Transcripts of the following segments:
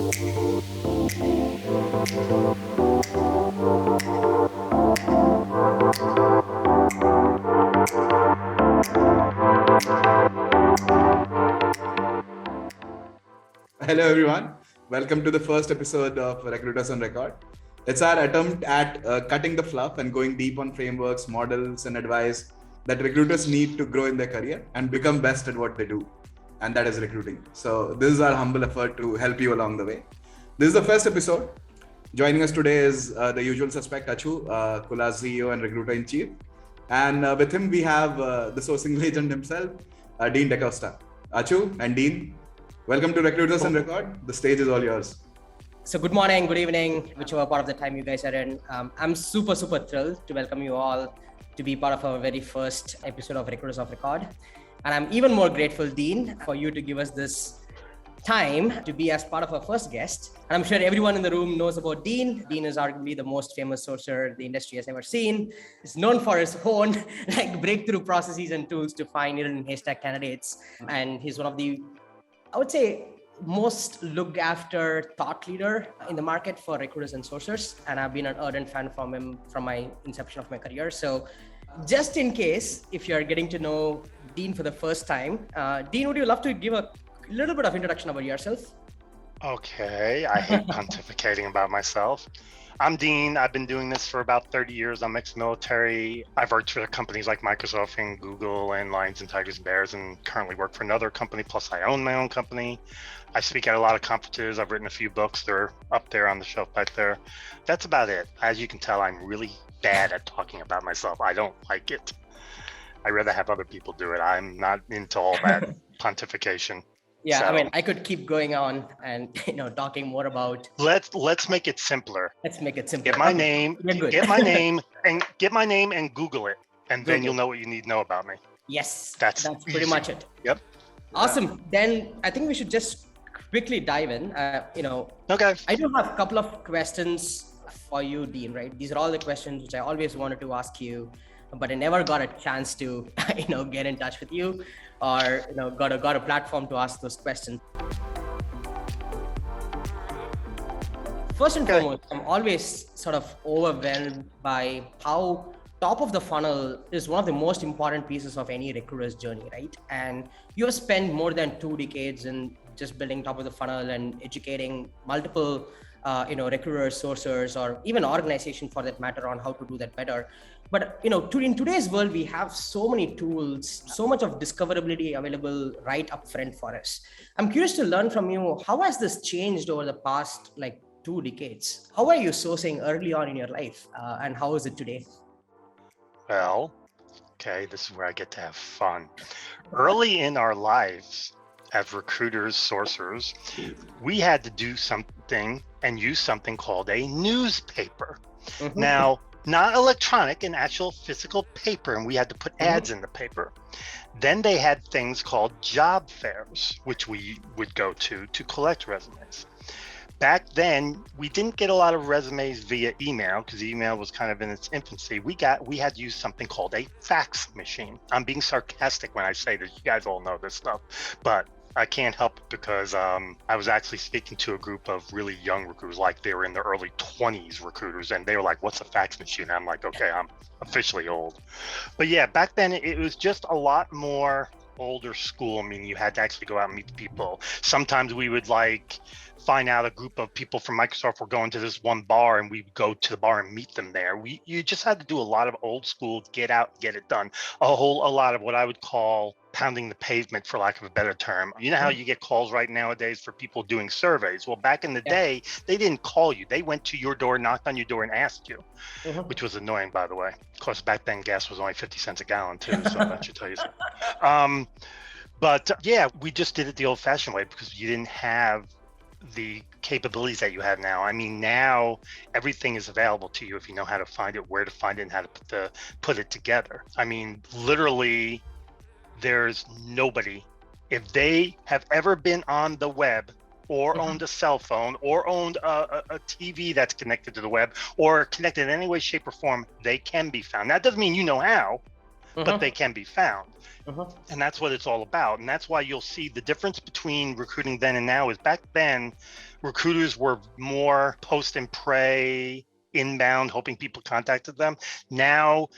Hello, everyone. Welcome to the first episode of Recruiters on Record. It's our attempt at cutting the fluff and going deep on frameworks, models, and advice that recruiters need to grow in their career and become best at what they do. And that is recruiting. So, this is our humble effort to help you along the way. This is the first episode. Joining us today is the usual suspect, Achu, Kula's CEO and recruiter in chief. And with him, we have the sourcing legend himself, Dean Da Costa. Achu and Dean, welcome to Recruiters on Record. The stage is all yours. So good morning, good evening, whichever part of the time you guys are in. I'm super thrilled to welcome you all to be part of our very first episode of Recruiters of Record. And I'm even more grateful, Dean, for you to give us this time to be as part of our first guest. And I'm sure everyone in the room knows about Dean. Dean is arguably the most famous sourcer the industry has ever seen. He's known for his own breakthrough processes and tools to find needle in haystack candidates. And he's one of the, I would say, most looked after thought leader in the market for recruiters and sourcers. And I've been an ardent fan from him from my inception of my career. So just in case, if you're getting to know Dean for the first time, Dean, would you love to give a little bit of introduction about yourself? Okay, I hate pontificating about myself. I'm Dean. I've been doing this for about 30 years. I'm ex-military. I've worked for companies like Microsoft and Google and Lions and Tigers and Bears, and currently work for another company. Plus, I own my own company. I speak at a lot of conferences. I've written a few books. They're up there on the shelf back there. That's about it. As you can tell, I'm really bad at talking about myself. I don't like it. I'd rather have other people do it. I'm not into all that pontification. Yeah, So, I mean, I could keep going on and talking more about. let's make it simpler. Let's make it simple. Get my name, You're good. get my name, and Google it, and then Google. you'll know what you need to know about me. Yes, That's pretty easy. much it. Yep. Awesome. Then I think we should just quickly dive in. Okay. I do have a couple of questions for you, Dean, right? These are all the questions which I always wanted to ask you, but I never got a chance to, get in touch with you or, got a platform to ask those questions. First and foremost, I'm always sort of overwhelmed by how top of the funnel is one of the most important pieces of any recruiter's journey, right? And you have spent more than 2 decades in just building top of the funnel and educating multiple recruiters, sourcers, or even organization for that matter on how to do that better. But in today's world, we have so many tools, so much of discoverability available right up front for us. I'm curious to learn from you, how has this changed over the past 2 decades? How are you sourcing early on in your life, and how is it today? Well, okay, this is where I get to have fun. Early in our lives as recruiters, sourcers, we had to do something and use something called a newspaper. Mhm. Now, not electronic, an actual physical paper, and we had to put ads in the paper. Then they had things called job fairs, which we would go to collect resumes. Back then, we didn't get a lot of resumes via email because email was kind of in its infancy. We had to use something called a fax machine. I'm being sarcastic when I say this. You guys all know this stuff, but I can't help it because I was actually speaking to a group of really young recruiters, like they were in their early 20s recruiters, and they were like, what's a fax machine? And I'm like, okay, I'm officially old. But yeah, back then it was just a lot more older school. I mean, you had to actually go out and meet people. Sometimes we would find out a group of people from Microsoft were going to this one bar, and we would go to the bar and meet them there. You just had to do a lot of old school, get out, get it done. A lot of what I would call pounding the pavement, for lack of a better term. You know how you get calls right nowadays for people doing surveys? Well, back in the day, they didn't call you. They went to your door, knocked on your door, and asked you, which was annoying, by the way. Of course, back then gas was only 50 cents a gallon too, so that should tell you something. But yeah, we just did it the old-fashioned way because you didn't have the capabilities that you have now. I mean, now everything is available to you if you know how to find it, where to find it, and how to put it together. I mean, literally, there's nobody, if they have ever been on the web or owned a cell phone or owned a TV that's connected to the web or connected in any way, shape, or form, they can be found. That doesn't mean you know how, but they can be found. Mhm. And that's what it's all about. And that's why you'll see the difference between recruiting then and now is back then, recruiters were more post and pray, inbound, hoping people contacted them. Now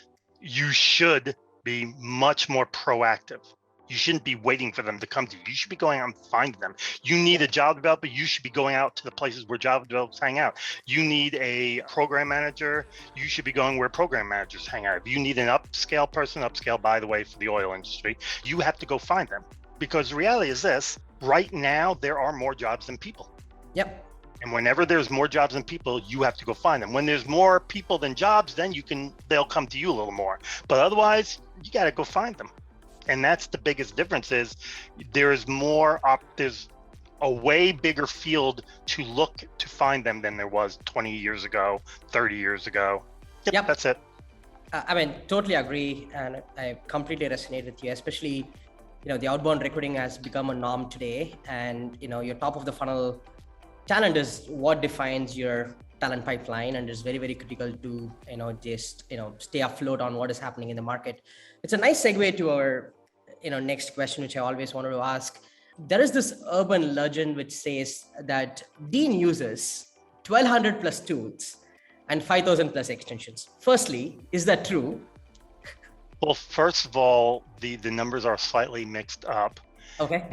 you should be much more proactive. You shouldn't be waiting for them to come to you. You should be going out and finding them. You need a job developer. You should be going out to the places where job developers hang out. You need a program manager. You should be going where program managers hang out. If you need an upscale person, upscale, by the way, for the oil industry, you have to go find them. Because the reality is this, right now, there are more jobs than people. Yep. And whenever there's more jobs than people, you have to go find them. When there's more people than jobs, then they'll come to you a little more. But otherwise, you got to go find them. And that's the biggest difference is there's a way bigger field to look to find them than there was 20 years ago, 30 years ago. Yep. That's it. I mean, totally agree. And I completely resonate with you, especially, the outbound recruiting has become a norm today. And, your top of the funnel talent is what defines your talent pipeline, and is very, very critical to, just, stay afloat on what is happening in the market. It's a nice segue to our, next question, which I always wanted to ask. There is this urban legend which says that Dean uses 1,200 plus tools and 5,000 plus extensions. Firstly, is that true? Well, first of all, the numbers are slightly mixed up. Okay.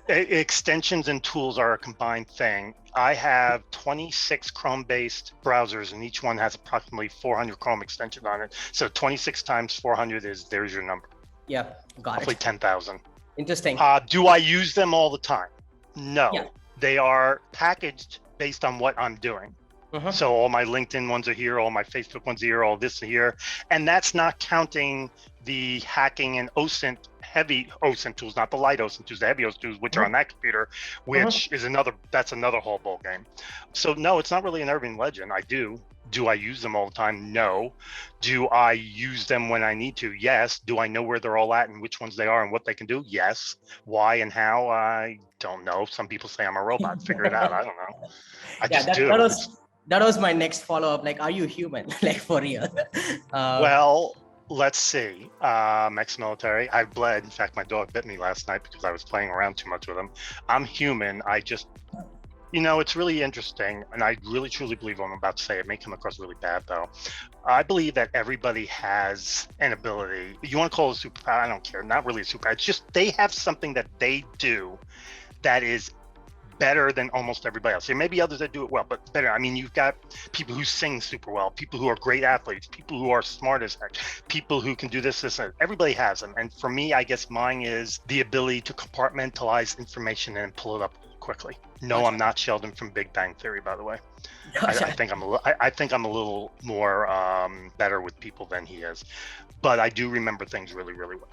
Extensions and tools are a combined thing. I have 26 Chrome-based browsers, and each one has approximately 400 Chrome extensions on it. So 26 times 400 there's your number. Yeah, got Roughly it. 10,000. Interesting. Do I use them all the time? No. Yeah. They are packaged based on what I'm doing. Uh-huh. So all my LinkedIn ones are here, all my Facebook ones are here, all this are here. And that's not counting the hacking and OSINT, heavy OSINT tools, not the light OSINT tools, the heavy OSINT tools, which are on that computer, which is that's another whole ball game. So no, it's not really an urban legend. I do. Do I use them all the time? No. Do I use them when I need to? Yes. Do I know where they're all at and which ones they are and what they can do? Yes. Why and how? I don't know. Some people say I'm a robot. Figure it out. I don't know. I just do. That was my next follow-up. Like, are you human? Like, for real? Well, let's see. Ex-military. I bled. In fact, my dog bit me last night because I was playing around too much with him. I'm human. I just, it's really interesting. And I really, truly believe what I'm about to say. It may come across really bad, though. I believe that everybody has an ability. You want to call it a superpower? I don't care. Not really a superpower. It's just they have something that they do that is better than almost everybody else. There may be others that do it well, but better. I mean, you've got people who sing super well, people who are great athletes, people who are smart as heck, people who can do this, and everybody has them. And for me, I guess mine is the ability to compartmentalize information and pull it up quickly. No, I'm not Sheldon from Big Bang Theory, by the way. I think I'm a little more better with people than he is, but I do remember things really, really well.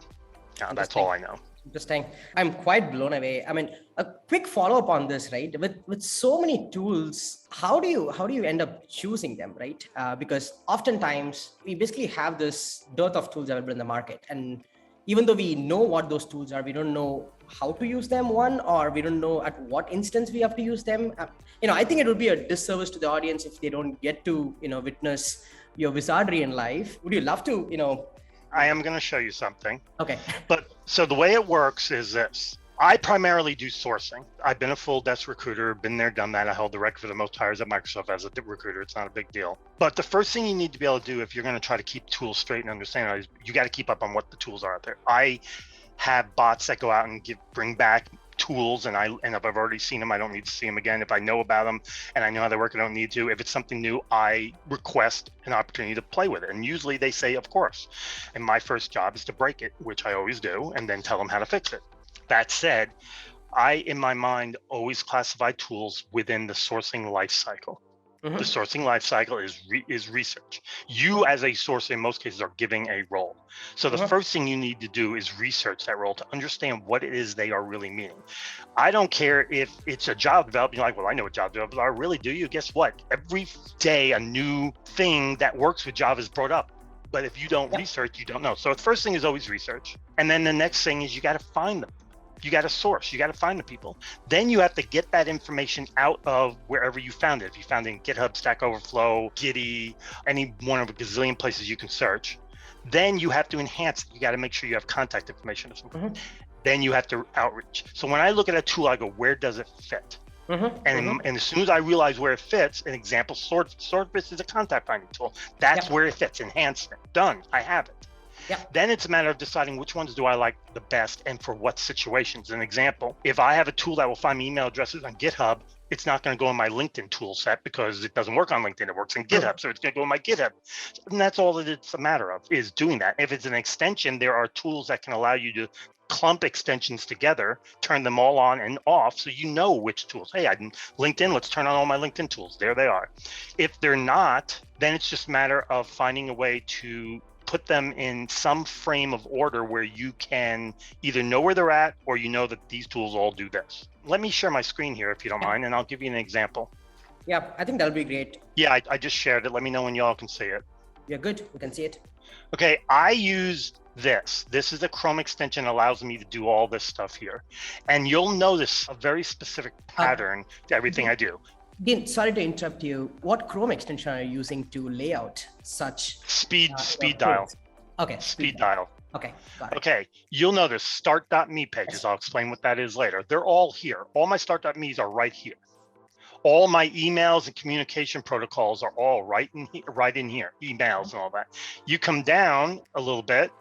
That's all I know. Interesting. I'm quite blown away. I mean, a quick follow-up on this, right? With so many tools, how do you end up choosing them, right? Because oftentimes we basically have this dearth of tools available in the market, and even though we know what those tools are, we don't know how to use them, or we don't know at what instance we have to use them. I think it would be a disservice to the audience if they don't get to, witness your wizardry in life. Would you love to, I am going to show you something. Okay. But so the way it works is this. I primarily do sourcing. I've been a full desk recruiter, been there, done that. I held the record for the most hires at Microsoft as a recruiter. It's not a big deal. But the first thing you need to be able to do if you're going to try to keep tools straight and understand it is you got to keep up on what the tools are out there. I have bots that go out and bring back tools, and if I've already seen them, I don't need to see them again. If I know about them and I know how they work, I don't need to. If it's something new, I request an opportunity to play with it, and usually they say of course, and my first job is to break it, which I always do, and then tell them how to fix it. That said, I in my mind always classify tools within the sourcing life cycle. The sourcing life cycle is research. You as a sourcer in most cases are giving a role. So the first thing you need to do is research that role to understand what it is they are really meaning. I don't care if it's a job developer. You're like, well, I know what job developers are. Really, do you? Guess what? Every day a new thing that works with Java is brought up. But if you don't research, you don't know. So the first thing is always research. And then the next thing is you got to find them. You got to source, you got to find the people. Then you have to get that information out of wherever you found it. If you found it in GitHub, Stack Overflow, Gitty, any one of a gazillion places you can search, Then you have to enhance it. You got to make sure you have contact information of some kind. Then you have to outreach. So when I look at a tool, I go, where does it fit? And as soon as I realize where it fits, an example, Swordfish is a contact finding tool. That's where it fits. Enhancement. Done. I have it. Then it's a matter of deciding which ones do I like the best and for what situations. An example, if I have a tool that will find me email addresses on GitHub, it's not going to go in my LinkedIn tool set because it doesn't work on LinkedIn. It works in GitHub. So it's going to go in my GitHub. And that's all that it's a matter of, is doing that. If it's an extension, there are tools that can allow you to clump extensions together, turn them all on and off so you know which tools. Hey, LinkedIn, let's turn on all my LinkedIn tools. There they are. If they're not, then it's just a matter of finding a way to put them in some frame of order where you can either know where they're at or you know that these tools all do this. Let me share my screen here if you don't mind, and I'll give you an example. Yeah, I think that'll be great. Yeah, I just shared it. Let me know when y'all can see it. Yeah, good. We can see it. Okay, I use this. This is a Chrome extension, allows me to do all this stuff here. And you'll notice a very specific pattern to everything I do. Dean, sorry to interrupt you. What Chrome extension are you using to lay out such speed dial? Okay. Speed dial. Okay, got it. Okay, you'll notice start.me pages. I'll explain what that is later. They're all here. All my start.me's are right here. All my emails and communication protocols are all right in here, emails and all that. You come down a little bit,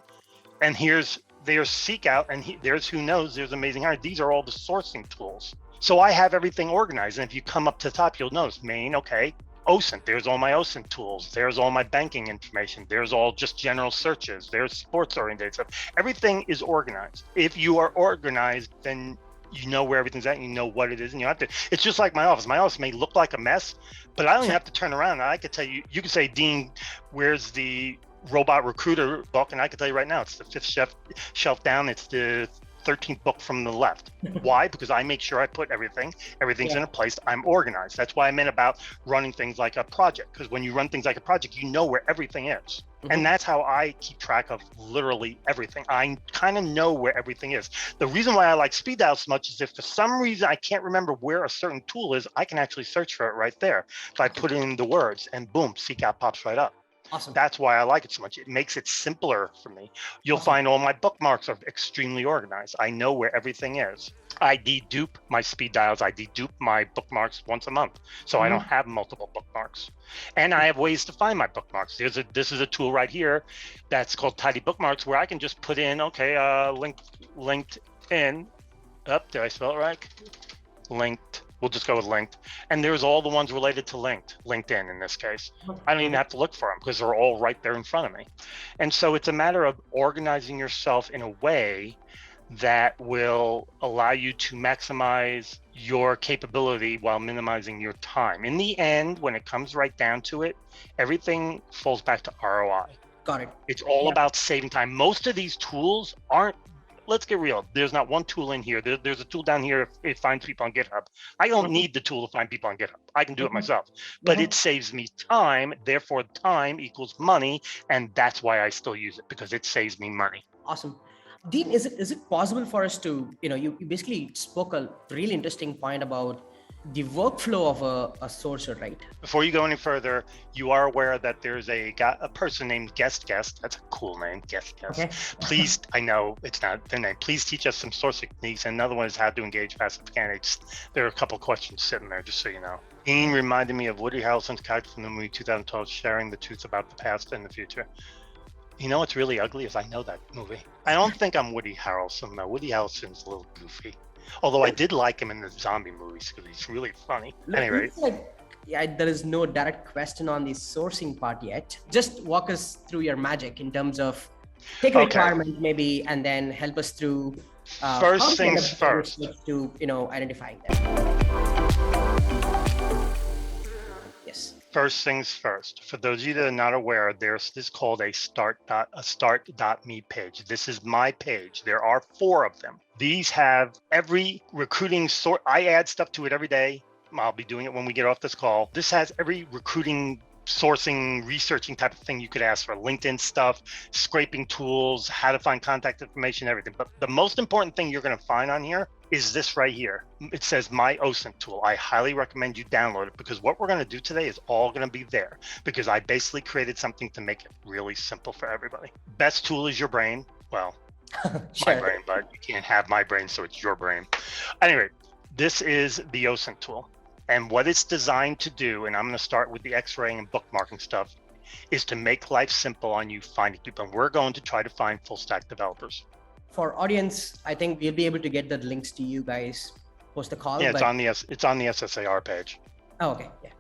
and there's Seek Out, and there's Who Knows, there's Amazing Hire. These are all the sourcing tools. So I have everything organized. And if you come up to the top, you'll notice Main, okay, OSINT, there's all my OSINT tools. There's all my banking information. There's all just general searches. There's sports oriented stuff. Everything is organized. If you are organized, then you know where everything's at and you know what it is. And you have to, it's just like my office. My office may look like a mess, but I don't even have to turn around. I could tell you, you could say, Dean, where's the robot recruiter book? And I can tell you right now, it's the fifth shelf down. It's the 13th book from the left. Why? Because I make sure I put everything's in a place. I'm organized. That's why I meant about running things like a project. Because when you run things like a project, you know where everything is. And that's how I keep track of literally everything. I kind of know where everything is. The reason why I like speed dial so much is if for some reason I can't remember where a certain tool is, I can actually search for it right there. If I put in the words and boom, Seek Out pops right up. Awesome. That's why I like it so much. It makes it simpler for me. You'll find all my bookmarks are extremely organized. I know where everything is. I dedupe my speed dials. I dedupe my bookmarks once a month. So I don't have multiple bookmarks. And I have ways to find my bookmarks. This is a tool right here that's called Tidy Bookmarks where I can just put in, LinkedIn. Did I spell it right? Linked. We'll just go with linked. And there's all the ones related to LinkedIn in this case. I don't even have to look for them because they're all right there in front of me. And so it's a matter of organizing yourself in a way that will allow you to maximize your capability while minimizing your time. In the end, when it comes right down to it, everything falls back to ROI. Got it. It's all about saving time. Most of these tools aren't, let's get real. There's not one tool in here. There's a tool down here. It finds people on GitHub. I don't need the tool to find people on GitHub. I can do it myself, but it saves me time. Therefore, time equals money. And that's why I still use it, because it saves me money. Awesome. Dean, is it possible for us to, you basically spoke a really interesting point about the workflow of a sourcer, right? Before you go any further, you are aware that there's a person named Guest. That's a cool name, Guest. Okay. Please, I know it's not their name. Please teach us some source techniques. And another one is how to engage passive candidates. There are a couple of questions sitting there, just so you know. Dean reminded me of Woody Harrelson's character from the movie 2012, sharing the truth about the past and the future. You know what's really ugly is I know that movie. I don't think I'm Woody Harrelson, though. Woody Harrelson's a little goofy. Although I did like him in the zombie movies because he's really funny. Anyway. There is no direct question on the sourcing part yet. Just walk us through your magic in terms of take a requirement maybe and then help us through first things first to identifying them. Yes. First things first. For those of you that are not aware, there's this called a start.me page. This is my page. There are 4 of them. These have every recruiting sort. I add stuff to it every day. I'll be doing it when we get off this call. This has every recruiting sourcing, researching type of thing. You could ask for LinkedIn stuff, scraping tools, how to find contact information, everything. But the most important thing you're going to find on here is this right here. It says My OSINT tool. I highly recommend you download it, because what we're going to do today is all going to be there, because I basically created something to make it really simple for everybody. Best tool is your brain. Well, Sure. my brain, but you can't have my brain, so it's your brain. Anyway, this is the OSINT tool. And what it's designed to do, and I'm going to start with the X-ray and bookmarking stuff, is to make life simple on you finding people. And we're going to try to find full stack developers. For audience, I think we'll be able to get the links to you guys post the call. Yeah, but... it's on the SSAR page. Oh, okay. Yeah.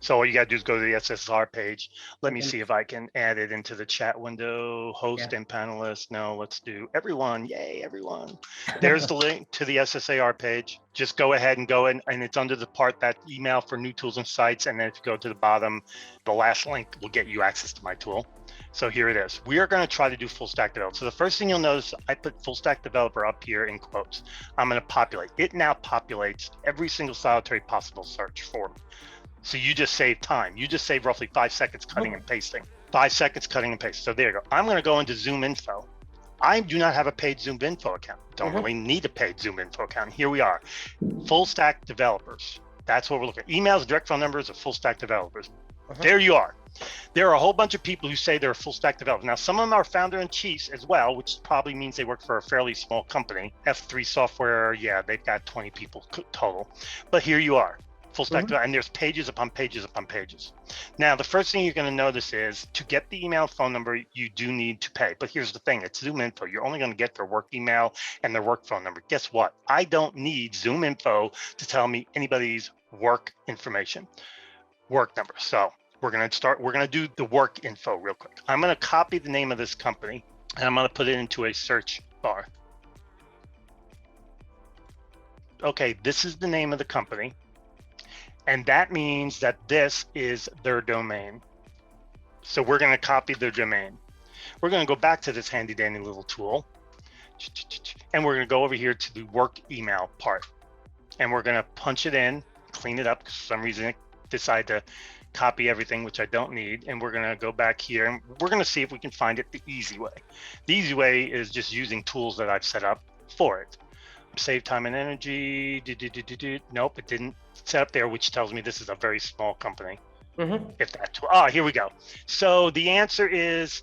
So all you got to do is go to the SSR page. Let me see if I can add it into the chat window. Host and panelists. No, let's do everyone. Yay, everyone. There's the link to the SSAR page. Just go ahead and go in, and it's under the part that email for new tools and sites. And then if you go to the bottom, the last link will get you access to my tool. So here it is. We are going to try to do full stack developer. So the first thing you'll notice, I put full stack developer up here in quotes. I'm going to populate. It now populates every single solitary possible search for me. So you just save time. You just save roughly 5 seconds cutting and pasting. 5 seconds cutting and pasting. So there you go. I'm going to go into Zoom Info. I do not have a paid Zoom Info account. Don't really need a paid Zoom Info account. Here we are. Full stack developers. That's what we're looking at. Emails, direct phone numbers of full stack developers. There you are. There are a whole bunch of people who say they're full stack developers. Now, some of them are founder and chiefs as well, which probably means they work for a fairly small company. F3 Software, yeah, they've got 20 people total. But here you are. Full stack, and there's pages upon pages upon pages. Now, the first thing you're going to notice is to get the email phone number, you do need to pay. But here's the thing, it's Zoom Info. You're only going to get their work email and their work phone number. Guess what? I don't need Zoom Info to tell me anybody's work information, work number. So we're going to do the work info real quick. I'm going to copy the name of this company, and I'm going to put it into a search bar. Okay, this is the name of the company. And that means that this is their domain. So we're going to copy their domain. We're going to go back to this handy dandy little tool. And we're going to go over here to the work email part. And we're going to punch it in, clean it up, because for some reason it decided to copy everything, which I don't need. And we're going to go back here, and we're going to see if we can find it the easy way. The easy way is just using tools that I've set up for it. Save time and energy. Nope, it didn't set up there, which tells me this is a very small company. If that, here we go. So the answer is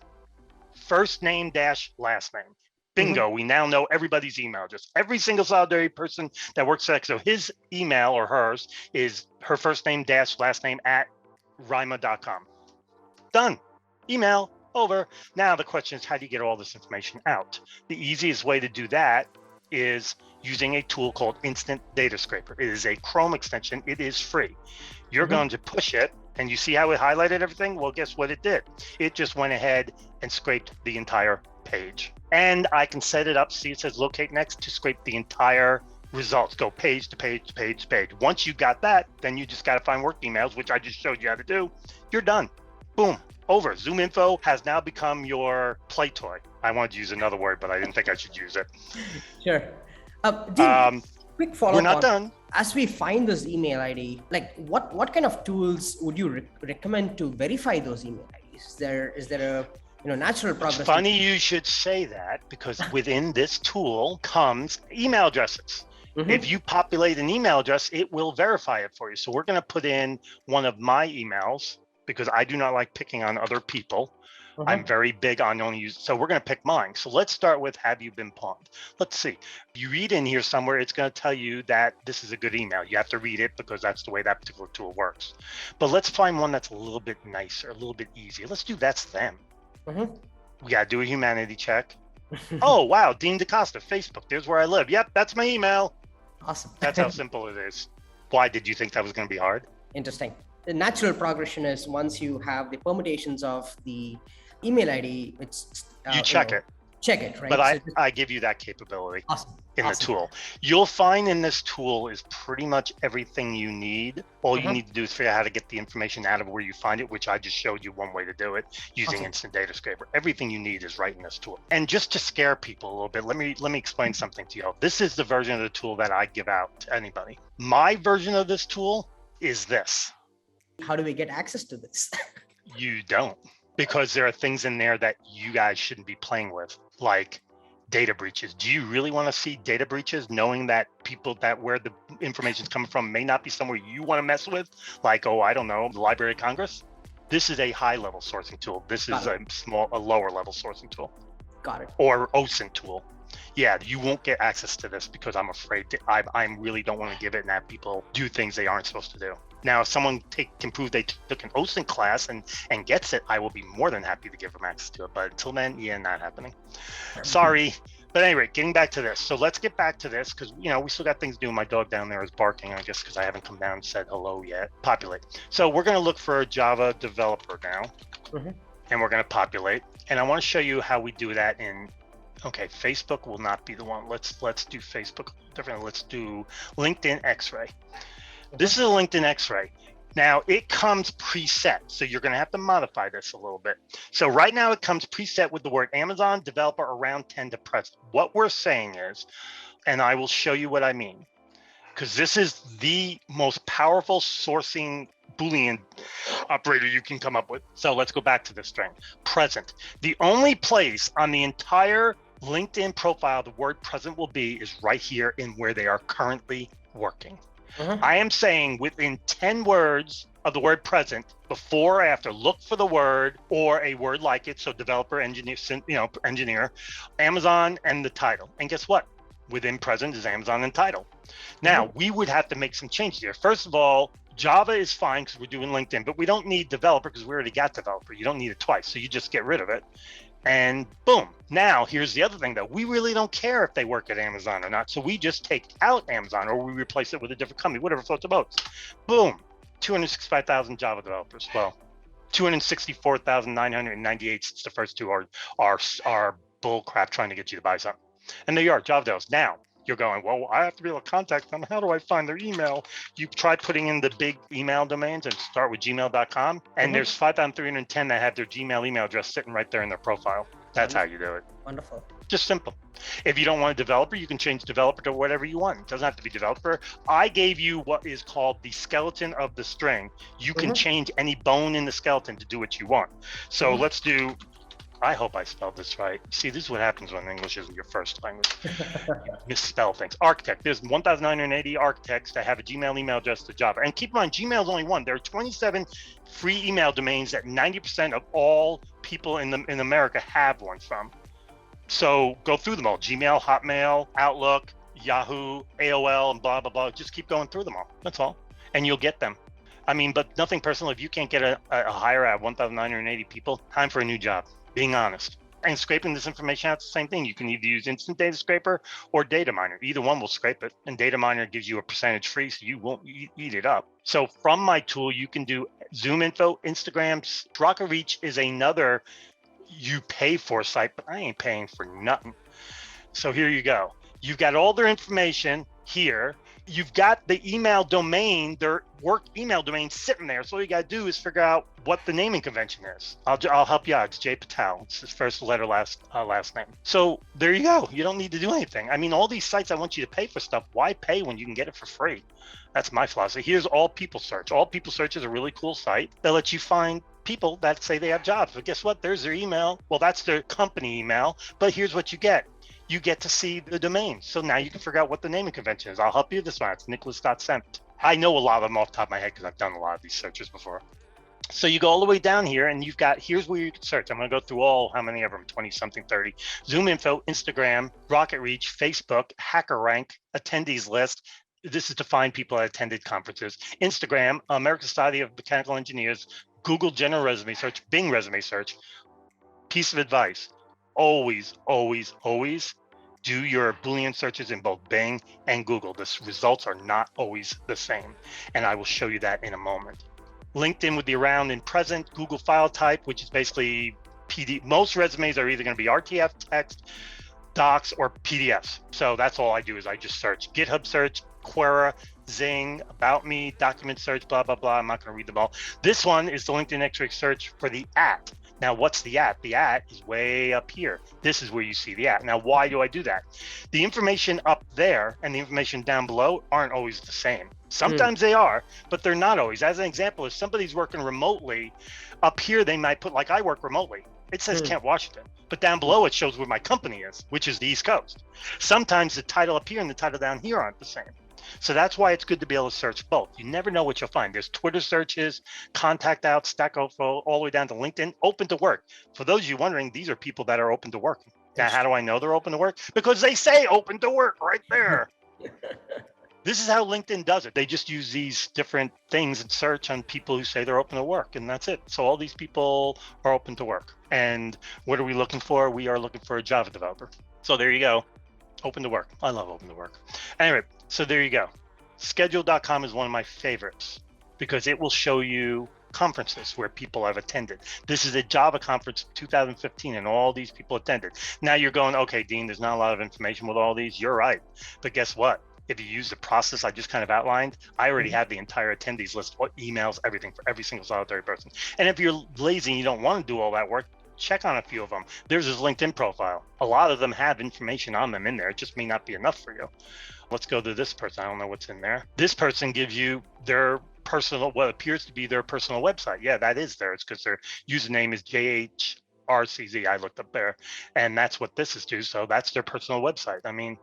first name dash last name. Bingo. We now know everybody's email address. Every single solitary person that works at, so his email or hers is her first name dash last name at rima.com. Done. Email over. Now the question is, how do you get all this information out? The easiest way to do that is using a tool called Instant Data Scraper. It is a Chrome extension. It is free. You're going to push it, and you see how it highlighted everything? Well, guess what it did? It just went ahead and scraped the entire page. And I can set it up. See, it says locate next to scrape the entire results. Go page to page to page to page. Once you got that, then you just got to find work emails, which I just showed you how to do. You're done. Boom. Over. Zoom Info has now become your play toy. I wanted to use another word, but I didn't think I should use it. Sure. Dean, quick follow-up. We're not done. As we find this email ID, like what kind of tools would you recommend to verify those email IDs? Is there a natural progress? It's funny you should say that, because within this tool comes email addresses. If you populate an email address, it will verify it for you. So we're going to put in one of my emails, because I do not like picking on other people. I'm very big on only use, so we're going to pick mine. So let's start with, have you been pawned? Let's see. You read in here somewhere, it's going to tell you that this is a good email. You have to read it, because that's the way that particular tool works. But let's find one that's a little bit nicer, a little bit easier. Let's do that's them. We got to do a humanity check. Oh, wow. Dean Da Costa, Facebook. There's where I live. Yep, that's my email. Awesome. That's how simple it is. Why did you think that was going to be hard? Interesting. The natural progression is, once you have the permutations of the email ID, it's you check it. Check it, right? But I give you that capability in the tool. You'll find in this tool is pretty much everything you need. All you need to do is figure out how to get the information out of where you find it, which I just showed you one way to do it using Instant Data Scraper. Everything you need is right in this tool. And just to scare people a little bit, let me explain something to you. This is the version of the tool that I give out to anybody. My version of this tool is this. How do we get access to this? You don't, because there are things in there that you guys shouldn't be playing with, like data breaches. Do you really want to see data breaches, knowing that people that where the information is coming from may not be somewhere you want to mess with? Like, oh, I don't know, the Library of Congress. This is a high-level sourcing tool. This is a lower-level sourcing tool. Got it. Or OSINT tool. Yeah, you won't get access to this because I'm afraid I really don't want to give it and have people do things they aren't supposed to do. Now, if someone can prove they took an OSINT class and gets it, I will be more than happy to give them access to it. But until then, yeah, not happening. Sorry. But anyway, getting back to this. So let's get back to this because, we still got things to do. My dog down there is barking, I guess, because I haven't come down and said hello yet. Populate. So we're going to look for a Java developer now, and we're going to populate. And I want to show you how we do that in, okay, Facebook will not be the one. Let's do Facebook differently. Let's do LinkedIn X-Ray. This is a LinkedIn X-Ray. Now it comes preset, so you're going to have to modify this a little bit. So right now it comes preset with the word Amazon developer around 10 to present. What we're saying is, and I will show you what I mean, because this is the most powerful sourcing Boolean operator you can come up with. So let's go back to this string, present. The only place on the entire LinkedIn profile the word present will be is right here in where they are currently working. I am saying within 10 words of the word present, before or after, look for the word or a word like it. So developer, engineer, engineer, Amazon, and the title. And guess what? Within present is Amazon and title. Now, we would have to make some changes here. First of all, Java is fine because we're doing LinkedIn, but we don't need developer because we already got developer. You don't need it twice. So you just get rid of it. And boom. Now, here's the other thing though. We really don't care if they work at Amazon or not. So we just take out Amazon or we replace it with a different company, whatever floats the boats. Boom. 265,000 Java developers. Well, 264,998 since the first two are bull crap trying to get you to buy something. And there you are, Java devs. Now, you're going, well, I have to be able to contact them. How do I find their email? You try putting in the big email domains and start with gmail.com. And there's 5,310 that have their Gmail email address sitting right there in their profile. That's how you do it. Wonderful. Just simple. If you don't want a developer, you can change developer to whatever you want. It doesn't have to be developer. I gave you what is called the skeleton of the string. You can change any bone in the skeleton to do what you want. So let's do, I hope I spelled this right. See, this is what happens when English isn't your first language. You misspell things. Architect. There's 1,980 architects that have a Gmail email address to Java. And keep in mind, Gmail is only one. There are 27 free email domains that 90% of all people in America have one from. So go through them all. Gmail, Hotmail, Outlook, Yahoo, AOL, and blah, blah, blah. Just keep going through them all. That's all. And you'll get them. I mean, but nothing personal. If you can't get a hire at 1,980 people, time for a new job. Being honest. And scraping this information out, the same thing. You can either use Instant Data Scraper or Data Miner. Either one will scrape it. And Data Miner gives you a percentage free, so you won't eat it up. So from my tool, you can do Zoom Info, Instagram. Rocket Reach is another you pay for site, but I ain't paying for nothing. So here you go. You've got all their information here. You've got the email domain, their work email domain sitting there. So all you got to do is figure out what the naming convention is. I'll help you out. It's Jay Patel. It's his first letter, last name. So there you go. You don't need to do anything. I mean, all these sites, I want you to pay for stuff. Why pay when you can get it for free? That's my philosophy. Here's All People Search. All People Search is a really cool site that lets you find people that say they have jobs. But guess what? There's their email. Well, that's their company email. But here's what you get. You get to see the domain. So now you can figure out what the naming convention is. I'll help you this one. It's nicholas.sent. I know a lot of them off the top of my head because I've done a lot of these searches before. So you go all the way down here and you've got, here's where you can search. I'm going to go through all, how many of them, 20 something, 30. Zoom Info, Instagram, Rocket Reach, Facebook, HackerRank, attendees list. This is to find people that attended conferences. Instagram, American Society of Mechanical Engineers, Google General Resume Search, Bing Resume Search. Piece of advice. Always, always, always do your Boolean searches in both Bing and Google. The results are not always the same. And I will show you that in a moment. LinkedIn would be around in present, Google file type, which is basically PDF. Most resumes are either going to be RTF, text, docs, or PDFs. So that's all I do is I just search. GitHub search, Quora, Zing, About Me, document search, blah, blah, blah. I'm not going to read them all. This one is the LinkedIn X-Ray search for the @ Now, what's the @ The @ is way up here. This is where you see the @ Now, why do I do that? The information up there and the information down below aren't always the same. Sometimes they are, but they're not always. As an example, if somebody's working remotely, up here they might put, like, I work remotely. It says Kent, Washington, but down below it shows where my company is, which is the East Coast. Sometimes the title up here and the title down here aren't the same. So that's why it's good to be able to search both. You never know what you'll find. There's Twitter searches, Contact Out, Stack Overflow, all the way down to LinkedIn, open to work. For those of you wondering, these are people that are open to work. Now, how do I know they're open to work? Because they say open to work right there. This is how LinkedIn does it. They just use these different things and search on people who say they're open to work, and that's it. So all these people are open to work. And what are we looking for? We are looking for a Java developer. So there you go. Open to work. I love open to work. Anyway, so there you go. Schedule.com is one of my favorites because it will show you conferences where people have attended. This is a Java conference 2015 and all these people attended. Now you're going, okay, Dean, there's not a lot of information with all these. You're right. But guess what? If you use the process I just kind of outlined, I already have the entire attendees list, emails, everything for every single solitary person. And if you're lazy and you don't want to do all that work, check on a few of them. There's his LinkedIn profile. A lot of them have information on them in there. It just may not be enough for you. Let's go to this person. I don't know what's in there. This person gives you their personal, what appears to be their personal website. Yeah, that is theirs because their username is JHRCZ. I looked up there, and that's what this is to. So that's their personal website. I mean,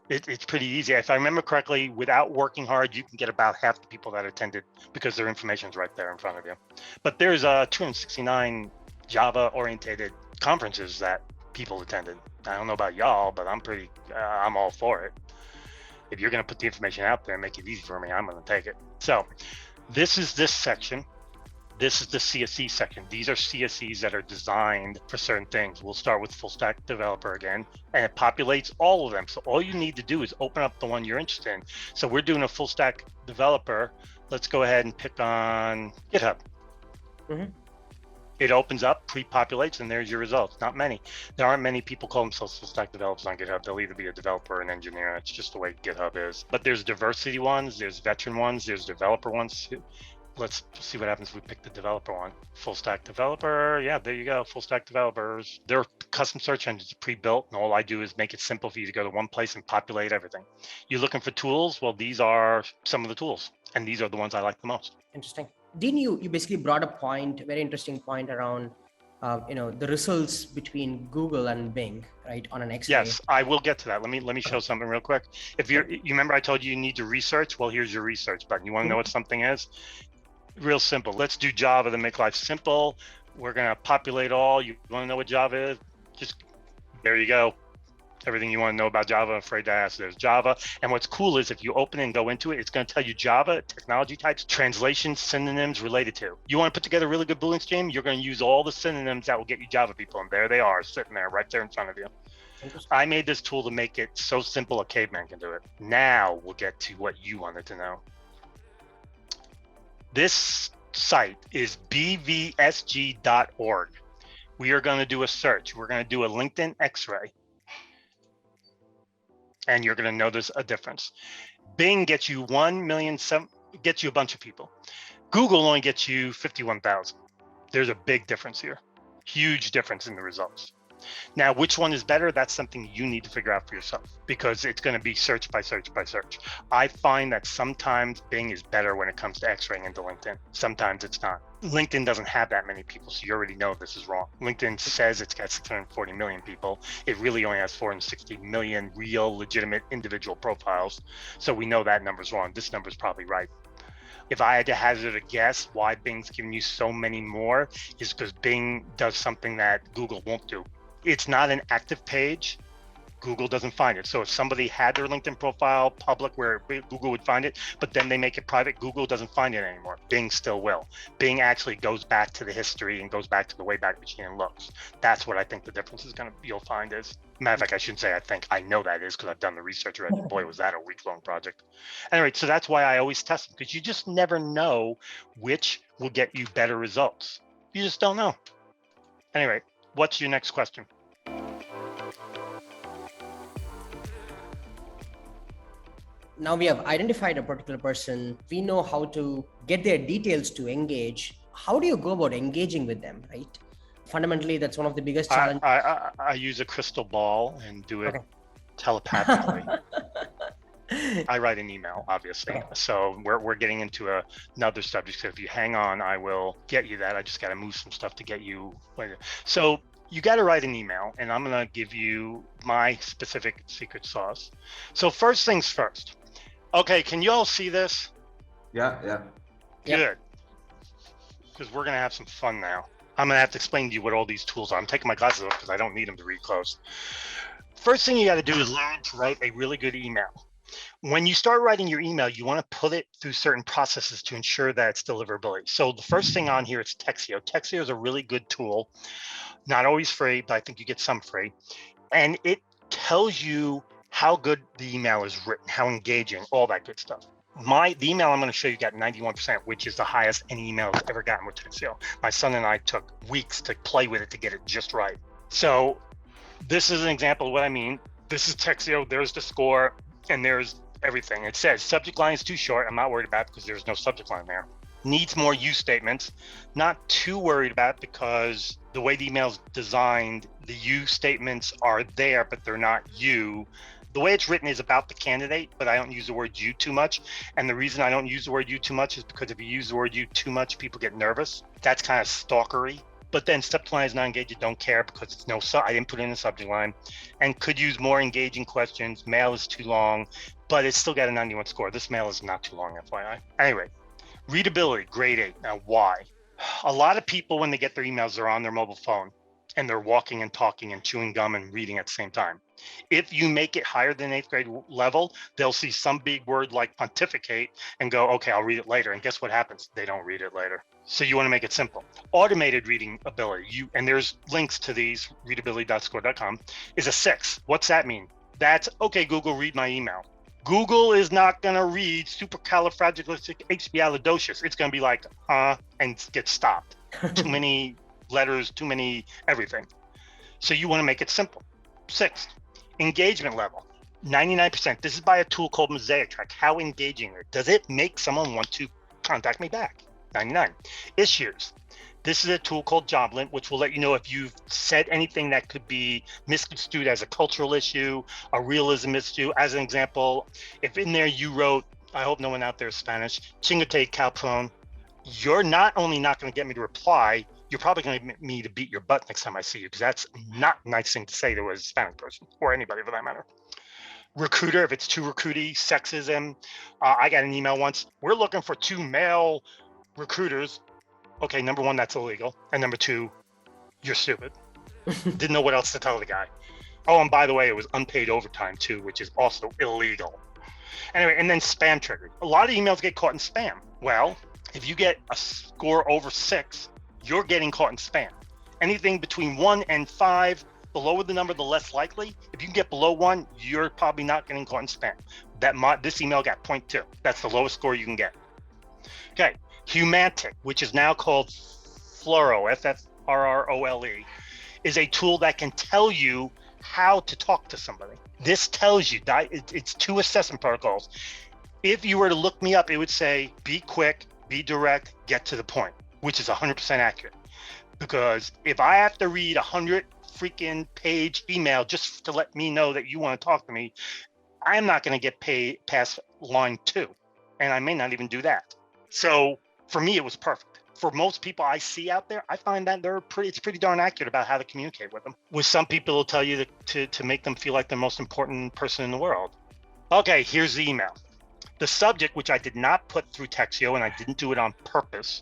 it's pretty easy. If I remember correctly, without working hard, you can get about half the people that attended because their information is right there in front of you. But there's 269 Java-orientated conferences that people attended. I don't know about y'all, but I'm all for it. If you're going to put the information out there and make it easy for me, I'm going to take it. So this is this section. This is the CSE section. These are CSEs that are designed for certain things. We'll start with full stack developer again, and it populates all of them. So all you need to do is open up the one you're interested in. So we're doing a full stack developer. Let's go ahead and pick on GitHub. It opens up, pre-populates, and there's your results. Not many. There aren't many people call themselves full stack developers on GitHub. They'll either be a developer or an engineer. It's just the way GitHub is. But there's diversity ones, there's veteran ones, there's developer ones. Let's see what happens if we pick the developer one. Full stack developer. Yeah, there you go. Full stack developers. Their custom search engines are pre-built, and all I do is make it simple for you to go to one place and populate everything. You're looking for tools? Well, these are some of the tools, and these are the ones I like the most. Interesting. Dean, you basically brought a point, very interesting point around the results between Google and Bing, right, on an X-ray. Yes, I will get to that. Let me show something real quick. If you remember I told you need to research, well, here's your research button. You want to know what something is? Real simple. Let's do Java to make life simple. We're going to populate all. You want to know what Java is? Just there you go. Everything you want to know about Java, I'm afraid to ask, there's Java. And what's cool is if you open it and go into it, it's going to tell you Java, technology types, translations, synonyms related to. You want to put together a really good Boolean scheme, you're going to use all the synonyms that will get you Java people. And there they are, sitting there, right there in front of you. I made this tool to make it so simple a caveman can do it. Now we'll get to what you wanted to know. This site is bvsg.org. We are going to do a search. We're going to do a LinkedIn X-ray. And you're going to notice a difference. Bing gets you 1 million, gets you a bunch of people. Google only gets you 51,000. There's a big difference here. Huge difference in the results. Now, which one is better? That's something you need to figure out for yourself because it's going to be search by search by search. I find that sometimes Bing is better when it comes to X-raying into LinkedIn. Sometimes it's not. LinkedIn doesn't have that many people, so you already know this is wrong. LinkedIn says it's got 640 million people. It really only has 460 million real, legitimate individual profiles. So we know that number's wrong. This number's probably right. If I had to hazard a guess why Bing's giving you so many more is because Bing does something that Google won't do. It's not an active page. Google doesn't find it. So if somebody had their LinkedIn profile public where Google would find it, but then they make it private, Google doesn't find it anymore. Bing still will. Bing actually goes back to the history and goes back to the Wayback Machine and looks. That's what I think the difference is you'll find is. Matter of fact, I shouldn't say I think, I know that is because I've done the research already. Boy, was that a week-long project. Anyway, so that's why I always test them because you just never know which will get you better results. You just don't know. Anyway, what's your next question? Now we have identified a particular person. We know how to get their details to engage. How do you go about engaging with them, right? Fundamentally, that's one of the biggest challenges. I use a crystal ball and do it telepathically. I write an email, obviously. So we're getting into another subject. So if you hang on, I will get you that. I just got to move some stuff to get you later. So you got to write an email, and I'm going to give you my specific secret sauce. So first things first. Okay, can you all see this? Yeah. Yep. Good. Because we're going to have some fun now. I'm going to have to explain to you what all these tools are. I'm taking my glasses off because I don't need them to read close. First thing you got to do is learn to write a really good email. When you start writing your email, you want to put it through certain processes to ensure that it's deliverability. So the first thing on here is Texio. Texio is a really good tool, not always free, but I think you get some free. And it tells you how good the email is written, how engaging, all that good stuff. The email I'm going to show you got 91%, which is the highest any email has ever gotten with Texio. My son and I took weeks to play with it to get it just right. So this is an example of what I mean. This is Texio, there's the score, and there's everything. It says subject line is too short. I'm not worried about it because there's no subject line there. Needs more you statements. Not too worried about it because the way the email's designed, the you statements are there, but they're not you. The way it's written is about the candidate, but I don't use the word you too much. And the reason I don't use the word you too much is because if you use the word you too much, people get nervous. That's kind of stalkery. But then step line is not engaged, you don't care because it's I didn't put in a subject line, and could use more engaging questions. Mail is too long, but it's still got a 91 score. This mail is not too long, FYI. Anyway, readability, grade 8. Now, why? A lot of people, when they get their emails, they're on their mobile phone and they're walking and talking and chewing gum and reading at the same time. If you make it higher than 8th grade level, they'll see some big word like pontificate and go, okay, I'll read it later. And guess what happens? They don't read it later. So you want to make it simple. Automated reading ability, and there's links to these, readability.score.com, is a 6. What's that mean? That's, okay, Google, read my email. Google is not going to read supercalifragilisticexpialidocious. It's going to be like, and get stopped. Too many letters, too many everything. So you want to make it simple. 6th, engagement level, 99%. This is by a tool called Mosaic Track. How engaging does it make someone want to contact me back? 99. Issues. This is a tool called JobLint, which will let you know if you've said anything that could be misconstrued as a cultural issue, a realism issue. As an example, if in there you wrote, I hope no one out there is Spanish, chingate calpron, you're not only not going to get me to reply, you're probably going to get me to beat your butt next time I see you, because that's not a nice thing to say to a Hispanic person, or anybody for that matter. Recruiter, if it's too recruity, sexism. I got an email once, we're looking for 2 male recruiters. Okay, number 1, that's illegal. And number 2, you're stupid. Didn't know what else to tell the guy. Oh, and by the way, it was unpaid overtime too, which is also illegal. Anyway, and then spam trigger. A lot of emails get caught in spam. Well, if you get a score over 6, you're getting caught in spam. Anything between 1 and 5, the lower the number, the less likely. If you can get below 1, you're probably not getting caught in spam. This email got 0.2. That's the lowest score you can get. Okay, Humantic, which is now called Flurrole, F-F-R-R-O-L-E, is a tool that can tell you how to talk to somebody. This tells you, it's 2 assessment protocols. If you were to look me up, it would say, be quick, be direct, get to the point, which is 100% accurate. Because if I have to read 100 freaking page email just to let me know that you want to talk to me, I'm not going to get paid past line 2. And I may not even do that. So for me, it was perfect. For most people I see out there, I find that it's pretty darn accurate about how to communicate with them. With some people, it'll tell you to make them feel like the most important person in the world. Okay, here's the email. The subject, which I did not put through Texio, and I didn't do it on purpose,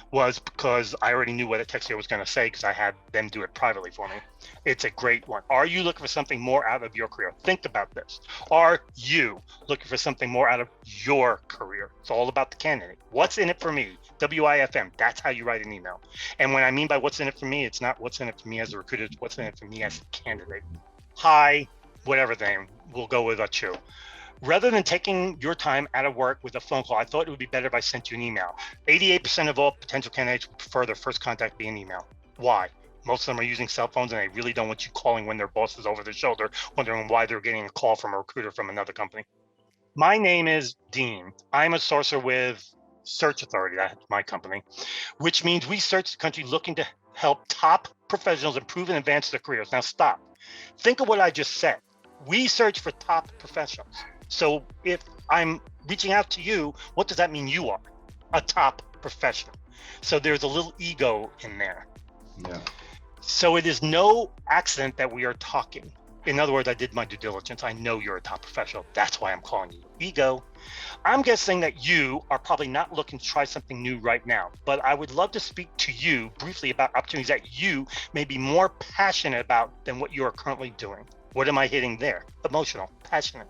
was because I already knew what Texio was going to say because I had them do it privately for me. It's a great one. Are you looking for something more out of your career? Think about this. Are you looking for something more out of your career? It's all about the candidate. What's in it for me? WIFM. That's how you write an email. And when I mean by what's in it for me, it's not what's in it for me as a recruiter, it's what's in it for me as a candidate. Hi, whatever name, we'll go with a Chu. Rather than taking your time out of work with a phone call, I thought it would be better if I sent you an email. 88% of all potential candidates would prefer their first contact be an email. Why? Most of them are using cell phones and they really don't want you calling when their boss is over their shoulder, wondering why they're getting a call from a recruiter from another company. My name is Dean. I'm a sourcer with Search Authority, that's my company, which means we search the country looking to help top professionals improve and advance their careers. Now stop. Think of what I just said. We search for top professionals. So if I'm reaching out to you, what does that mean you are? A top professional. So there's a little ego in there. Yeah. So it is no accident that we are talking. In other words, I did my due diligence. I know you're a top professional. That's why I'm calling you ego. I'm guessing that you are probably not looking to try something new right now, but I would love to speak to you briefly about opportunities that you may be more passionate about than what you are currently doing. What am I hitting there? Emotional, passionate.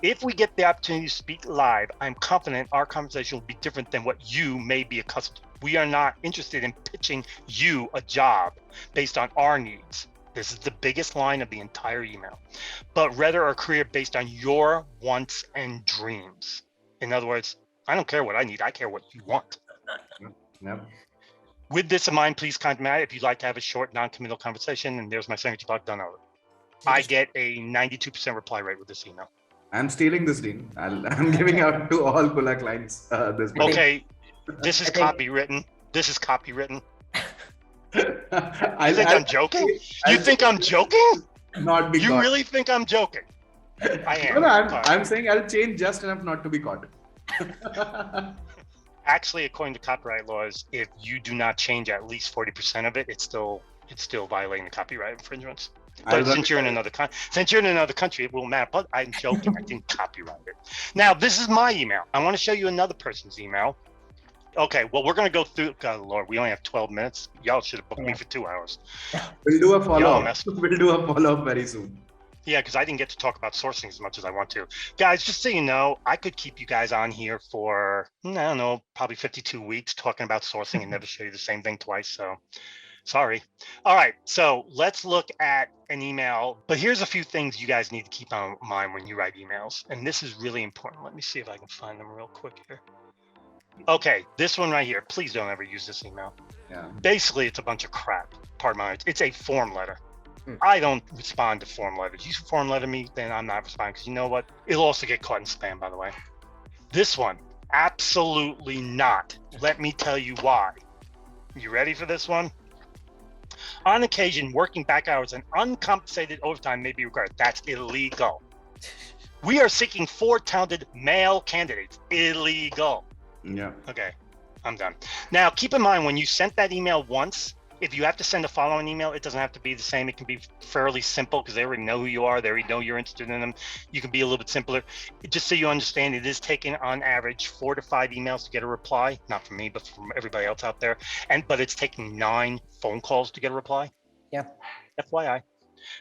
If we get the opportunity to speak live, I'm confident our conversation will be different than what you may be accustomed to. We are not interested in pitching you a job based on our needs. This is the biggest line of the entire email, but rather a career based on your wants and dreams. In other words, I don't care what I need, I care what you want. Yeah. With this in mind, please contact me if you'd like to have a short, non-committal conversation, and there's my signature block done over. I get a 92% reply rate with this email. I'm stealing this, Dean. I'm giving out to all Kula clients this. Okay, this is copywritten. This is copywritten. I You think I'm joking? You think I'm joking? Not be You caught. really think I'm joking? I am. No, I'm saying I'll change just enough not to be caught. Actually, according to copyright laws, if you do not change at least 40% of it, it's still violating the copyright infringements. But since you're in another country, it won't matter. But I'm joking. I didn't copyright it. Now, this is my email. I want to show you another person's email. Okay, well, we're going to go through. God, Lord, we only have 12 minutes. Y'all should have booked me for 2 hours. We'll do a follow-up. We'll do a follow-up very soon. Yeah, because I didn't get to talk about sourcing as much as I want to. Guys, just so you know, I could keep you guys on here for, I don't know, probably 52 weeks talking about sourcing and never show you the same thing twice. So sorry. All right, so let's look at an email. But here's a few things you guys need to keep in mind when you write emails. And this is really important. Let me see if I can find them real quick here. Okay, this one right here. Please don't ever use this email. Yeah. Basically, it's a bunch of crap. Pardon my language. It's a form letter. I don't respond to form letters. You form letter me, then I'm not responding, because you know what? It'll also get caught in spam, by the way. This one, absolutely not. Let me tell you why. You ready for this one? On occasion, working back hours and uncompensated overtime may be required. That's illegal. We are seeking 4 talented male candidates. Illegal. Yeah. Okay, I'm done. Now, keep in mind, when you sent that email once, if you have to send a follow-on email, it doesn't have to be the same. It can be fairly simple because they already know who you are. They already know you're interested in them. You can be a little bit simpler. Just so you understand, it is taking on average 4 to 5 emails to get a reply. Not from me, but from everybody else out there. But it's taking 9 phone calls to get a reply. Yeah. FYI.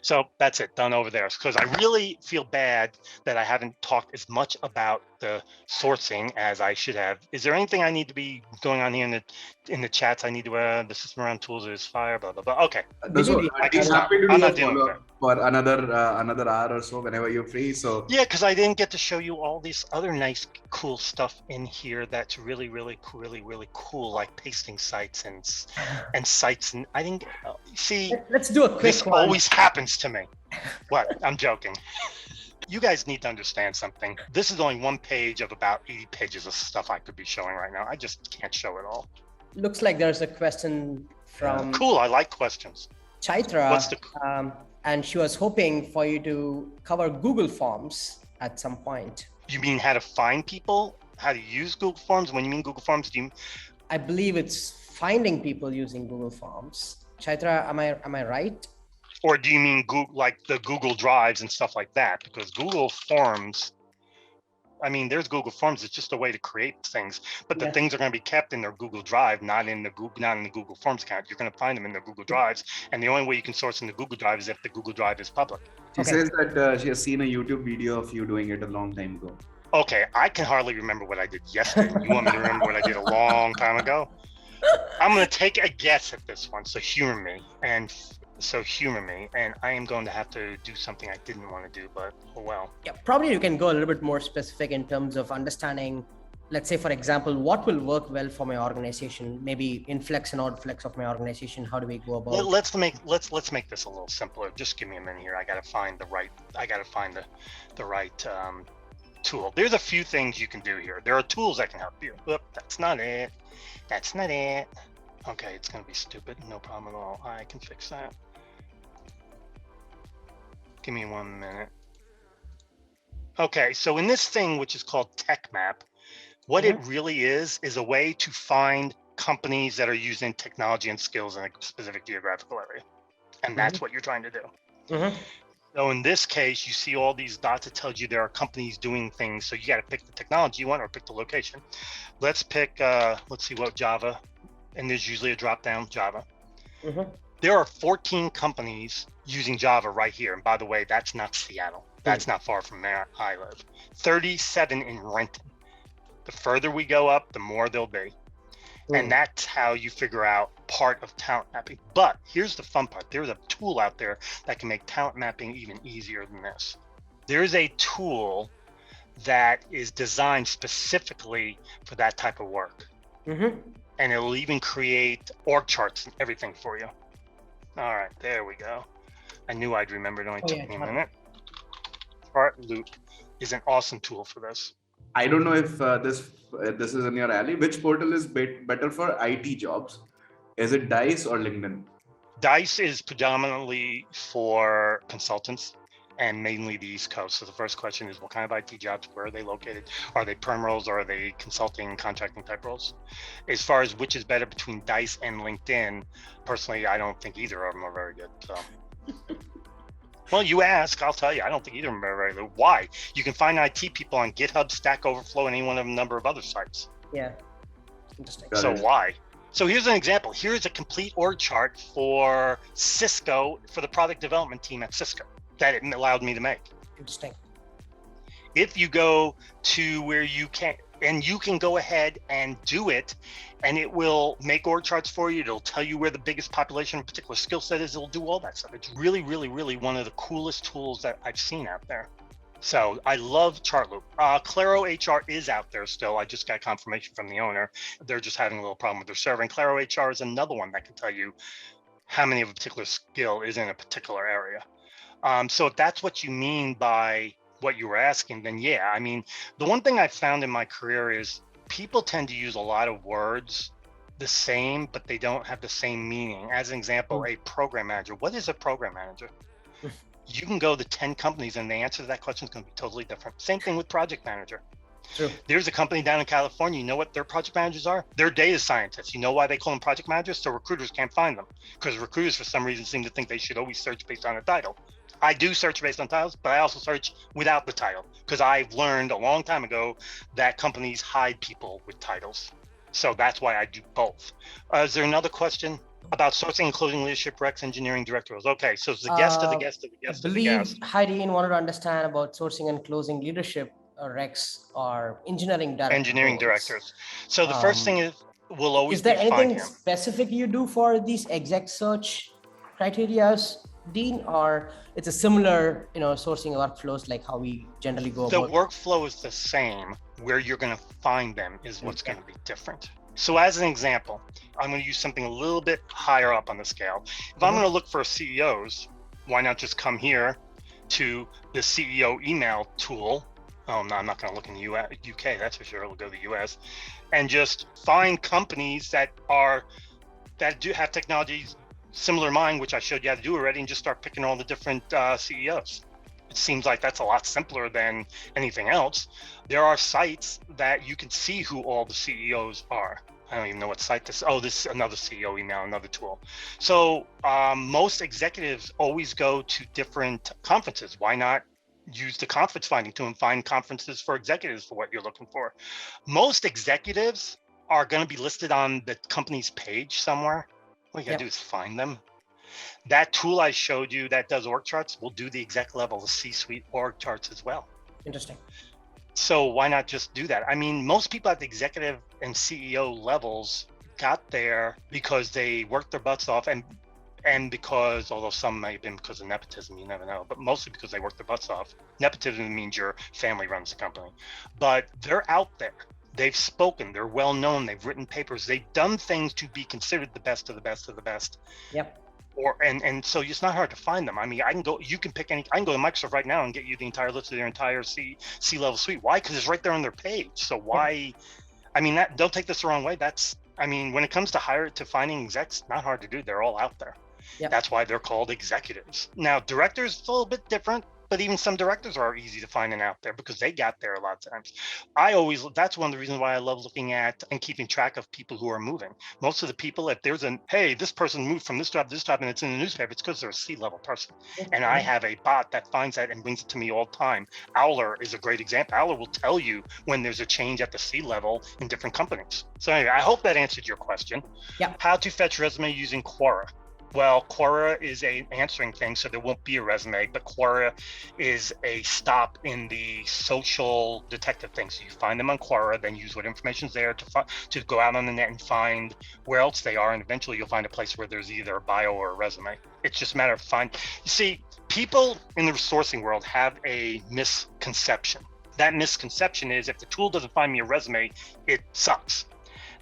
So that's it, done over there. Because I really feel bad that I haven't talked as much about the sourcing as I should have. Is there anything I need to be going on here in the chats? I need to the system around tools is fire, blah blah blah. Okay. So I can I'm stop. happy to do I'm a not dealing with follow-up for another hour or so whenever you're free. So yeah, because I didn't get to show you all this other nice, cool stuff in here that's really, really, really, really cool, like pasting sites and sites. And I didn't see. Let's do a quick This one. always happens to me. What? I'm joking. You guys need to understand something. This is only one page of about 80 pages of stuff I could be showing right now. I just can't show it all. Looks like there's a question from Cool. I like questions. Chaitra. What's the and she was hoping for you to cover Google Forms at some point. You mean how to find people? How to use Google Forms? When you mean Google Forms, do you? I believe it's finding people using Google Forms. Chaitra, am I right? Or do you mean Google, like the Google Drives and stuff like that? Because Google Forms, I mean, there's Google Forms. It's just a way to create things, but the things are going to be kept in their Google Drive, not in the Google Forms account. You're going to find them in their Google Drives, and the only way you can source in the Google Drive is if the Google Drive is public. she says that she has seen a YouTube video of you doing it a long time ago. Okay, I can hardly remember what I did yesterday. You want me to remember what I did a long time ago? I'm going to take a guess at this one, so humor me. And I am going to have to do something I didn't want to do, but oh well. Yeah, probably you can go a little bit more specific in terms of understanding, let's say, for example, what will work well for my organization, maybe inflex and outflex of my organization. How do we go about? Let's make this a little simpler. Just give me a minute here. I got to find the right tool. There's a few things you can do here. There are tools that can help you. Oop, that's not it. Okay, it's going to be stupid. No problem at all. I can fix that. Give me 1 minute. Okay, so in this thing, which is called Tech Map, what it really is a way to find companies that are using technology and skills in a specific geographical area. And that's what you're trying to do. So in this case, you see all these dots that tells you there are companies doing things. So you got to pick the technology you want or pick the location. Let's pick, let's see what Java, and there's usually a drop down Java. There are 14 companies using Java right here. And by the way, that's not Seattle. That's not far from where I live. 37 in Renton. The further we go up, the more there'll be. And that's how you figure out part of talent mapping. But here's the fun part. There's a tool out there that can make talent mapping even easier than this. There's a tool that is designed specifically for that type of work. And it'll even create org charts and everything for you. All right, there we go. I knew I'd remember. It only took me a minute. Chart Loop is an awesome tool for this. I don't know if this is in your alley. Which portal is better for IT jobs? Is it Dice or LinkedIn? Dice is predominantly for consultants and mainly the East Coast. So the first question is, what kind of IT jobs? Where are they located? Are they perm roles or are they consulting, contracting type roles? As far as which is better between Dice and LinkedIn, personally, I don't think either of them are very good. So. Well, you ask, I'll tell you. I don't think either of them are very good. Why? You can find IT people on GitHub, Stack Overflow, and any one of a number of other sites. Yeah, interesting. So why? So here's an example. Here's a complete org chart for Cisco, for the product development team at Cisco that it allowed me to make. Interesting. If you go to where you can, and you can go ahead and do it, and it will make org charts for you. It'll tell you where the biggest population of a particular skill set is. It'll do all that stuff. It's really, really, really one of the coolest tools that I've seen out there. So I love Chartloop. Claro HR is out there still. I just got confirmation from the owner. They're just having a little problem with their server. And Claro HR is another one that can tell you how many of a particular skill is in a particular area. So if that's what you mean by what you were asking, then yeah. I mean, the one thing I found in my career is people tend to use a lot of words the same, but they don't have the same meaning. As an example, a program manager. What is a program manager? You can go to 10 companies and the answer to that question is going to be totally different. Same thing with project manager. True. There's a company down in California. You know what their project managers are? They're data scientists. You know why they call them project managers? So recruiters can't find them, because recruiters for some reason seem to think they should always search based on a title. I do search based on titles, but I also search without the title, because I've learned a long time ago that companies hide people with titles. So that's why I do both. Is there another question about sourcing and closing leadership recs, engineering director roles? Okay, so it's the guest of the guest of the guest I of the guest. believe Heidi wanted to understand about sourcing and closing leadership recs or engineering directors. Engineering directors. So the first thing is, we'll always is there anything him. specific you do for these exec search criterias, Dean, or it's a similar, sourcing workflows like how we generally go The about? workflow is the same. Where you're going to find them is what's going to be different. So as an example, I'm going to use something a little bit higher up on the scale. If I'm going to look for CEOs, why not just come here to the CEO email tool? Oh, no, I'm not going to look in the UK, that's for sure. I'll go to the US and just find companies that do have technologies similar to mine, which I showed you how to do already, and just start picking all the different CEOs. It seems like that's a lot simpler than anything else. There are sites that you can see who all the CEOs are. I don't even know what site this is. Oh, this is another CEO email, another tool. So most executives always go to different conferences. Why not use the conference finding tool and find conferences for executives for what you're looking for? Most executives are going to be listed on the company's page somewhere. All you gotta do is find them. That tool I showed you that does org charts will do the exec level, the C-suite org charts as well. Interesting. So why not just do that? I mean, most people at the executive and CEO levels got there because they worked their butts off, and because, although some may have been because of nepotism, you never know, but mostly because they worked their butts off. Nepotism means your family runs the company, but they're out there. They've spoken, they're well known, they've written papers, they've done things to be considered the best of the best of the best. Yep. And so it's not hard to find them. I mean, I can go to Microsoft right now and get you the entire list of their entire C-level suite. Why? Because it's right there on their page. So why, I mean, don't take this the wrong way. When it comes to finding execs, not hard to do. They're all out there. Yep. That's why they're called executives. Now, directors, it's a little bit different. but even some directors are easy to find and out there because they got there a lot of times. That's one of the reasons why I love looking at and keeping track of people who are moving. Most of the people, if there's hey, this person moved from this job to this job and it's in the newspaper, it's because they're a C-level person. And I have a bot that finds that and brings it to me all the time. Owler is a great example. Owler will tell you when there's a change at the C-level in different companies. So anyway, I hope that answered your question. Yeah. How to fetch resume using Quora. Well, Quora is an answering thing, so there won't be a resume, but Quora is a stop in the social detective thing. So you find them on Quora, then use what information's there to go out on the net and find where else they are, and eventually you'll find a place where there's either a bio or a resume. It's just a matter of you see, people in the sourcing world have a misconception. That misconception is if the tool doesn't find me a resume, it sucks.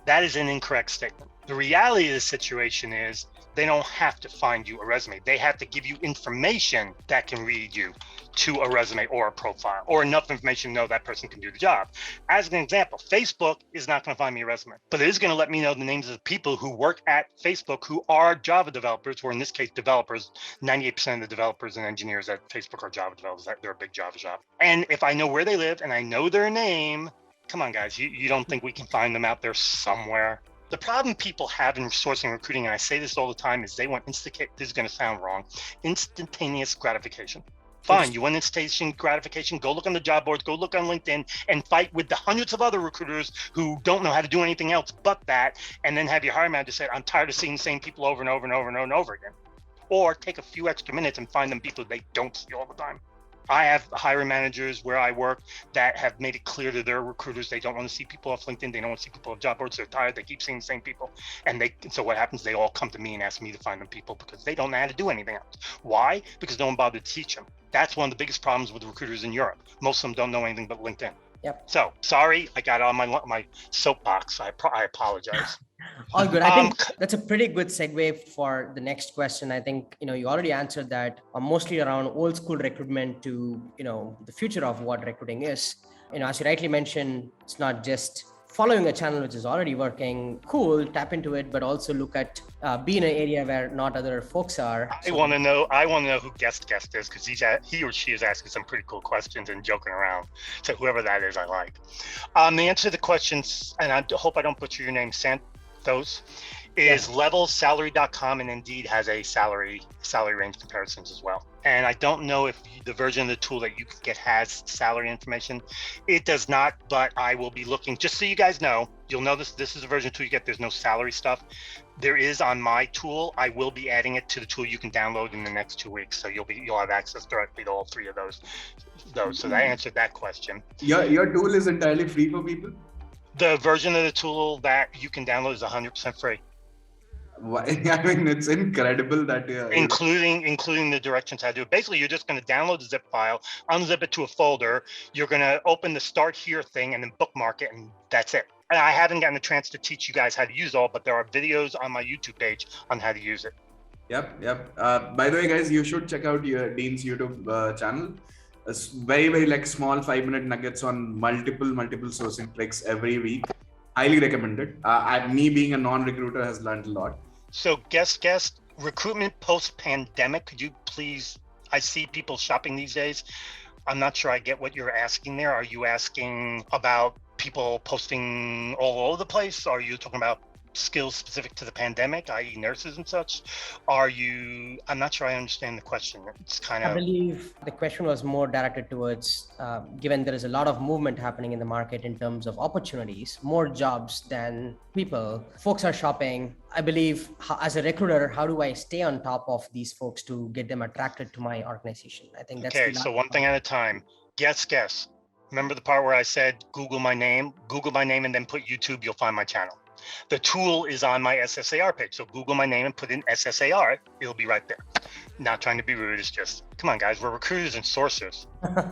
That is an incorrect statement. The reality of the situation is they don't have to find you a resume. They have to give you information that can lead you to a resume or a profile, or enough information to know that person can do the job. As an example, Facebook is not going to find me a resume, but it is going to let me know the names of the people who work at Facebook who are Java developers, or in this case, developers. 98% of the developers and engineers at Facebook are Java developers. They're a big Java shop. And if I know where they live and I know their name, come on, guys, you don't think we can find them out there somewhere? The problem people have in sourcing and recruiting, and I say this all the time, is they want this is going to sound wrong, instantaneous gratification. Fine, you want instant gratification, go look on the job boards, go look on LinkedIn and fight with the hundreds of other recruiters who don't know how to do anything else but that, and then have your hiring manager say, I'm tired of seeing the same people over and over and over and over and over again. Or take a few extra minutes and find them people they don't see all the time. I have hiring managers where I work that have made it clear to their recruiters they don't want to see people off LinkedIn, they don't want to see people off job boards, they're tired, they keep seeing the same people. And so what happens, they all come to me and ask me to find them people because they don't know how to do anything else. Why? Because no one bothered to teach them. That's one of the biggest problems with recruiters in Europe. Most of them don't know anything but LinkedIn. Yep. So sorry, I got on my soapbox. I apologize. All good. I think that's a pretty good segue for the next question. I think, you already answered that, mostly around old school recruitment to, the future of what recruiting is. As you rightly mentioned, it's not just following a channel which is already working, cool, tap into it, but also look at be in an area where not other folks are. I want to know who guest is, because he or she is asking some pretty cool questions and joking around. So whoever that is, I like. The answer to the questions, and I hope I don't butcher your name, Santos, is levelsalary.com, and Indeed has a salary range comparisons as well. And I don't know if the version of the tool that you can get has salary information. It does not, but I will be looking, just so you guys know, you'll notice this is a version 2 you get, there's no salary stuff. There is on my tool. I will be adding it to the tool you can download in the next 2 weeks. So you'll have access directly to all 3 of those. So that answered that question. Your tool is entirely free for people? The version of the tool that you can download is 100% free. I mean, it's incredible that including the directions how to do it. Basically, you're just going to download the zip file, unzip it to a folder. You're going to open the start here thing and then bookmark it, and that's it. And I haven't gotten a chance to teach you guys how to use it all, but there are videos on my YouTube page on how to use it. Yep. By the way, guys, you should check out your Dean's YouTube channel. It's very, very like small 5-minute nuggets on multiple sourcing tricks every week. Highly recommended. Me being a non-recruiter has learned a lot. So guest, recruitment post-pandemic, could you please, I see people shopping these days. I'm not sure I get what you're asking there. Are you asking about people posting all over the place? Are you talking about skills specific to the pandemic, i.e. nurses and such? I'm not sure I understand the question. It's kind of... I believe the question was more directed towards, given there is a lot of movement happening in the market in terms of opportunities, more jobs than people, folks are shopping. I believe as a recruiter, how do I stay on top of these folks to get them attracted to my organization? I think that's okay. So one thing at a time. Guess. Remember the part where I said, Google my name and then put YouTube, you'll find my channel. The tool is on my SSAR page. So Google my name and put in SSAR. It'll be right there. Not trying to be rude. It's just, come on, guys. We're recruiters and sourcers.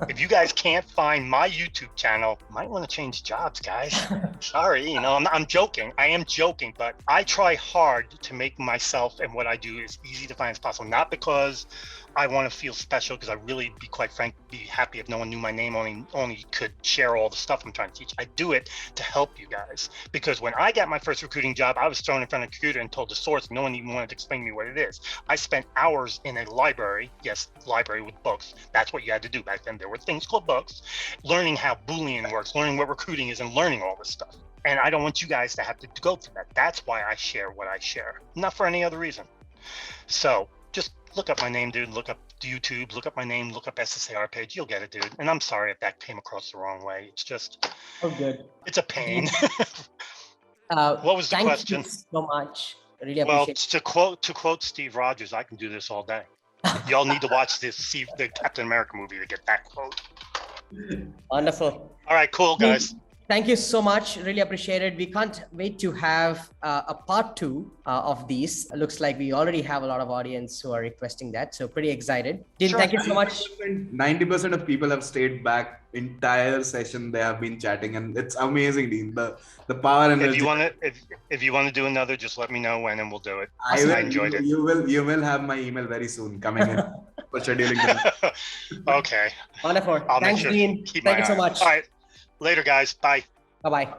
If you guys can't find my YouTube channel, you might want to change jobs, guys. Sorry, I'm joking. I am joking, but I try hard to make myself and what I do as easy to find as possible. Not because I want to feel special, because I really, be quite frank, be happy if no one knew my name, only could share all the stuff I'm trying to teach. I do it to help you guys, because when I got my first recruiting job, I was thrown in front of a computer and told the source. No one even wanted to explain to me what it is. I spent hours in a library, yes, library with books. That's what you had to do back then. There were things called books, learning how Boolean works, learning what recruiting is, and learning all this stuff. And I don't want you guys to have to go through that. That's why I share what I share, not for any other reason. So just look up my name, dude. Look up YouTube, look up my name, look up SSAR page. You'll get it, dude. And I'm sorry if that came across the wrong way. It's just, Oh, good. it's a pain. What was the question? Thank you so much. I really Well, appreciate to quote Steve Rogers, I can do this all day. Y'all need to watch the Captain America movie to get that quote. it. Wonderful. All right, cool, guys. Thank you so much. Really appreciate it. We can't wait to have a part 2 of these. Looks like we already have a lot of audience who are requesting that. So pretty excited. Dean, Sure. thank you so much. 90% of people have stayed back entire session. They have been chatting, and it's amazing, Dean. The power and If you want to do another, just let me know when and we'll do it. I will. I enjoyed it. You will have my email very soon coming in for scheduling. Okay. Wonderful. I'll make Thanks, sure Dean. keep Thank my you so eye. much. All right. Later, guys. Bye. Bye-bye.